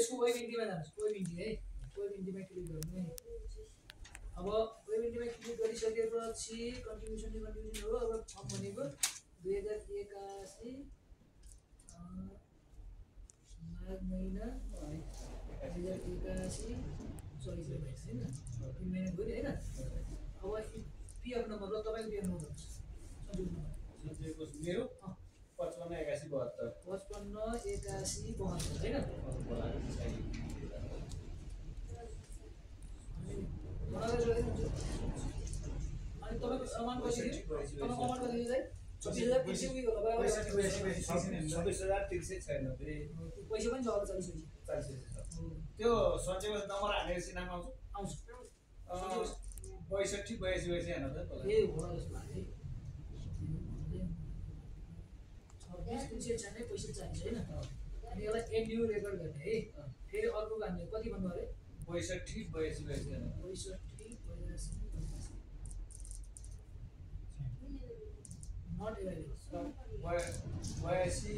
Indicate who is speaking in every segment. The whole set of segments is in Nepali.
Speaker 1: यसको वेब इन्टीमा जानुहोस् वेब इन्टी है वेब इन्टीमा क्लिक गर्नु अब वेब इन्टीमा क्लिक गरिसकेपछि कन्ट्रिब्युसन हो अब फर्म भनेको 2081 माघ महिना 2081 सरी हैन 3 महिना गयो हैन अब पीएफ नम्बर र तपाईको पीएफ नम्बर
Speaker 2: सञ्जयको मेरो 55 81
Speaker 1: 72 हैन अनि तपाईको सामान कति थियो तपाईको कमान्ड कति थियो चाहिँ 26000 पैसा उयो गर्नु बराबर
Speaker 2: 26000 छैन फेरि
Speaker 1: पैसा पनि छ होला 40
Speaker 2: त्यो सञ्चयको नम्बर हालेपछि नाम आउँछ
Speaker 1: आउँछ
Speaker 2: 62 82 हेर्नु त
Speaker 1: ए होला जस्तो लाग्यो 26 छ नै पैसा चाहिन्छ हैन अनि यसलाई एन्यु रेकर्ड गर्ने है फेरि अर्को गर्ने कति भन्नु अरे
Speaker 2: 62 82 हेर्नु
Speaker 1: 62 not available.
Speaker 2: Why is he?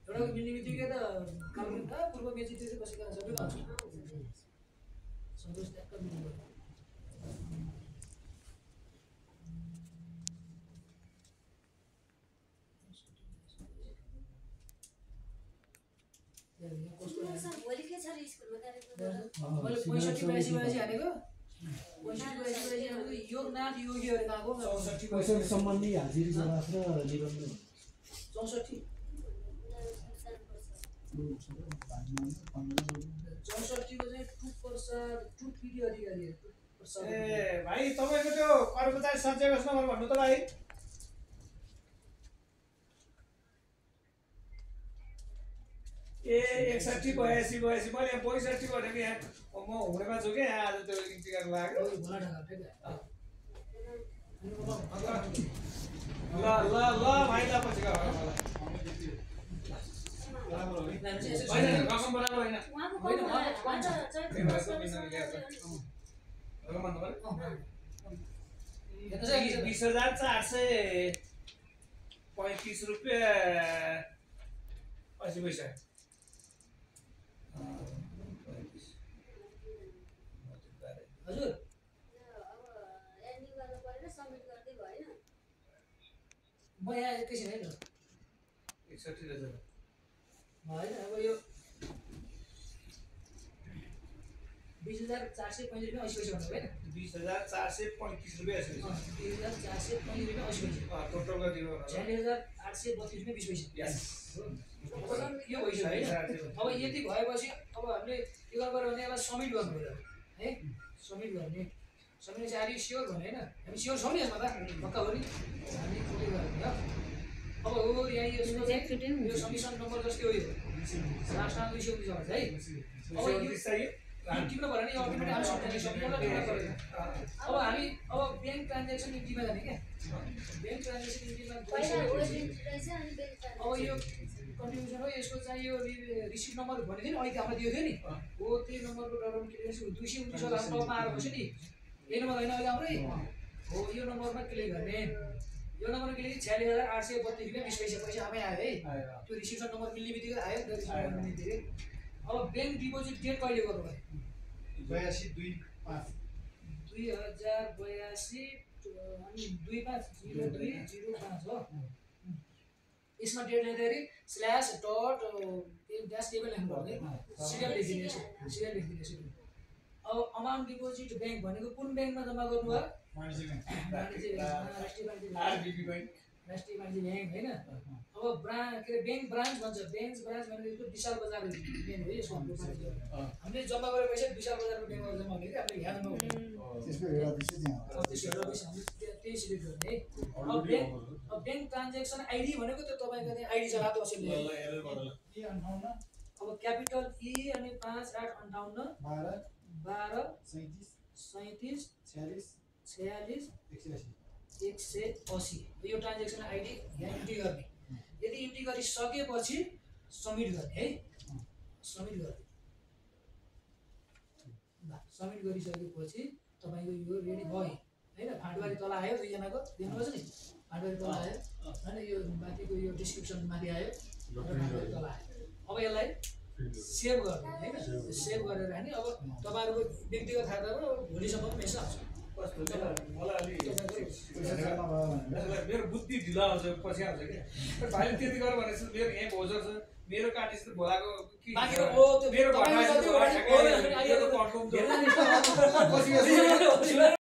Speaker 1: एउटा मिलिमितिकै त काममा त पूर्व मेची त्यो कसैका सबै आउँछ सन्तोष ट्याक्क मिल्यो
Speaker 3: भोलि के छ रे स्कुलमा कार्यक्रम
Speaker 1: मैले 65 82 हालेको 65 82 हालेको योगनाथ योगी हरे कहाँको
Speaker 4: 64 सम्बन्धी हाजिरी जवाफ र निबन्ध
Speaker 1: 64 को चाहिँ टु पिडी अधिकारी
Speaker 2: ए भाइ तपाईको त्यो कर्मचारी सञ्चयको नम्बर भन्नु त भाइ ए 61 82 82 मैले 62 भनेको यहाँ म हुनेमा छु के आज त्यो इन्ट्री गर्न लाग्यो ल भाइ ल पछि गयो हैन रकम बराबर हैन
Speaker 3: उहाँको कम्प्युटर
Speaker 2: रकम भन्नु पर्यो
Speaker 1: हेर्नु चाहिँ
Speaker 2: 20435 रुपैयाँ 80 पैसा
Speaker 1: हजुर
Speaker 3: अब एन्डी गर्नु पर्यो सबमिट गर्दै भएन
Speaker 1: म यहाँ एकैछिन है ल
Speaker 2: 61000
Speaker 1: हैन अब यो 20435 रुपैयाँ 80 पैसा भन्नु हैन
Speaker 2: 20435 रुपैयाँ 80 पैसा
Speaker 1: 20435 रुपैयाँ 80 पैसा
Speaker 2: टोटल कति हो
Speaker 1: 46832 रुपैयाँ 20 पैसा
Speaker 2: यस
Speaker 1: यो भइसक्यो हैन अब यति भएपछि अब हामीले के गर्नु पर्यो भने यसलाई सबमिट गर्नु पर्यो है सबमिट गर्ने सबमिट चाहिँ आर स्योर भने हैन हामी स्योर छौँ नि यसमा त पक्का हो नि हामी के गर्ने हो अब हो यहाँ यो सबमिसन नम्बर जस्तै हो यो लास्ट नाम 219 छ है अब यो
Speaker 2: चाहियो
Speaker 1: टिप्नु पर्यो नि यो अटोमेटिक हामी सबैलाई टिप्नु पर्यो अब हामी अब बैंक ट्रान्ज्याक्सन इन्ट्रीमा जाने क्या बैंक ट्रान्ज्याक्सन इन्ट्रीमा
Speaker 3: पहिला वेब इन्ट्री रहेछ अनि बैंक
Speaker 1: अब यो कन्ट्रिब्युसन हो यसको चाहिँ यो रिसिभ नम्बर भनेको थियो नि अहिले हामीलाई दिएको थियो नि हो त्यही नम्बरको डबल क्लिक 219 वाला टपमा आएर बस्यो नि यही नम्बर होइन अहिले हाम्रै हो यो नम्बरमा क्लिक गर्ने यो नम्बरमा क्लिक 46832 रुपैयाँ 20 पैसा पैसा आमै आयो है त्यो रिसिप्सन नम्बर मिल्ने बित्तिकै आयो त्यो रिसिप्सन नम्बर मिल्ने बित्तिकै अब बैंक डिपोजिट डेट कहिले गर्नु भयो 2082 अनि 250205 हो यसमा डेट लेख्दाखेरि स्ल्यास डट ड्यास टेबल लेख्नु पर्ने सिरियल लेखिदिनेछु अब अमाउन्ट डिपोजिट बैंक भनेको कुन बैंकमा जम्मा गर्नु भयो
Speaker 2: आरबीबी बैंक
Speaker 1: राष्ट्रिय वाणिज्य बैंक हैन अब बैंक ब्रान्च भन्छ बैंक ब्रान्च भनेको विशाल बजार बैंक हो यसको हामीले जम्मा गरेको पैसा विशाल बजारको बैंकमा जम्मा गर्ने हामीले यहाँ जम्मा गर्ने
Speaker 4: त्यसको एउटा विषय त्यहाँ
Speaker 1: त्यसको एउटा पैसा हामीले त्यही सिलेक्ट गर्ने है अब बैंक ट्रान्ज्याक्सन आइडी भनेको त्यो तपाईको त्यहाँ आइडी छ रातो अक्षरले अब क्यापिटल ई अनि 5858 12 37 46 180 यो ट्रान्ज्याक्सन आइडी यहाँ इन्ट्री गर्ने यदि इन्ट्री गरिसकेपछि सबमिट गर्ने है सबमिट गर्ने ल सबमिट गरिसकेपछि तपाईँको यो रेडी भयो होइन फाँटबारी तल आयो दुईजनाको दिनुपर्छ नि फाँटबारी तल आयो होइन यो माथिको यो डिस्क्रिप्सन माथि आयो फाँटबारी तल आयो अब यसलाई सेभ गर्ने होइन सेभ गरेर राख्ने अब तपाईँहरूको व्यक्तिगत खाताबाट भोलिसम्म मेसेज आउँछ
Speaker 2: कस्तो मलाई अलि
Speaker 4: पैसा जम्मा भयो भने
Speaker 2: मेरो बुद्धि ढिला आउँछ पछि आउँछ क्या भाइले त्यति गर भनेपछि मेरो यहाँ भोजर छ मेरो काटिस बोलाएको
Speaker 1: बाँकी त ओ त्यो
Speaker 2: मेरो
Speaker 1: तपाईँको
Speaker 2: घरमा
Speaker 1: जति
Speaker 2: आइसक्यो,
Speaker 1: हो भने
Speaker 2: मेरो
Speaker 1: अहिले
Speaker 2: कन्फर्म
Speaker 1: भेट्ला नि।
Speaker 2: पछि